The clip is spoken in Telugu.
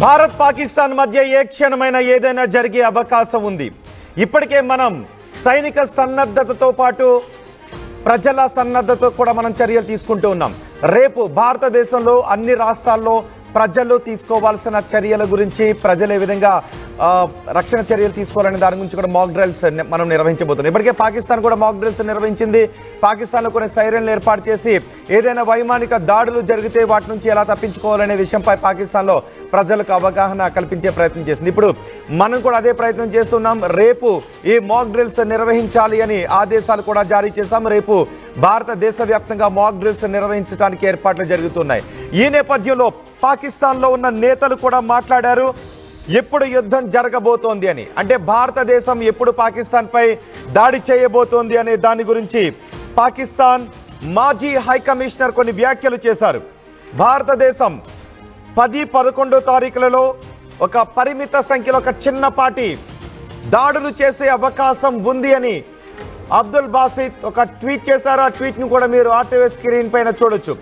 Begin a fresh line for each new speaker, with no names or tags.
భారత్ పాకిస్తాన్ మధ్య ఏ క్షణమైన ఏదైనా జరిగే అవకాశం ఉంది. ఇప్పటికే మనం సైనిక సన్నద్ధతతో పాటు ప్రజల సన్నద్ధతతో కూడా మనం చర్యలు తీసుకుంటూ ఉన్నాం. రేపు భారతదేశంలో అన్ని రాష్ట్రాల్లో ప్రజలు తీసుకోవాల్సిన చర్యల గురించి, ప్రజలు ఏ విధంగా రక్షణ చర్యలు తీసుకోవాలనే దాని గురించి కూడా మాక్ డ్రిల్స్ మనం నిర్వహించబోతున్నాం. ఇప్పటికే పాకిస్తాన్ కూడా మాక్ డ్రిల్స్ నిర్వహించింది. పాకిస్తాన్లో కొన్ని సైరన్లు ఏర్పాటు చేసి ఏదైనా వైమానిక దాడులు జరిగితే వాటి నుంచి ఎలా తప్పించుకోవాలనే విషయంపై పాకిస్తాన్లో ప్రజలకు అవగాహన కల్పించే ప్రయత్నం చేసింది. ఇప్పుడు మనం కూడా అదే ప్రయత్నం చేస్తున్నాం. రేపు ఈ మాక్ డ్రిల్స్ నిర్వహించాలి అని ఆదేశాలు కూడా జారీ చేశాం. రేపు భారతదేశ వ్యాప్తంగా మాక్ డ్రిల్స్ నిర్వహించడానికి ఏర్పాట్లు జరుగుతున్నాయి. ఈ నేపథ్యంలో పాకిస్తాన్లో ఉన్న నేతలు కూడా మాట్లాడారు. ఎప్పుడు యుద్ధం జరగబోతోంది అని, అంటే భారతదేశం ఎప్పుడు పాకిస్తాన్పై దాడి చేయబోతోంది అనే దాని గురించి పాకిస్తాన్ మాజీ హై కమిషనర్ కొన్ని వ్యాఖ్యలు చేశారు. భారతదేశం 10-11 తారీఖులలో ఒక పరిమిత సంఖ్యలో ఒక చిన్నపాటి దాడులు చేసే అవకాశం ఉంది అని అబ్దుల్ బాసిత్ ఒక ట్వీట్ చేశారు. ఆ ట్వీట్ను కూడా మీరు RTV స్క్రీన్ పైన చూడొచ్చు.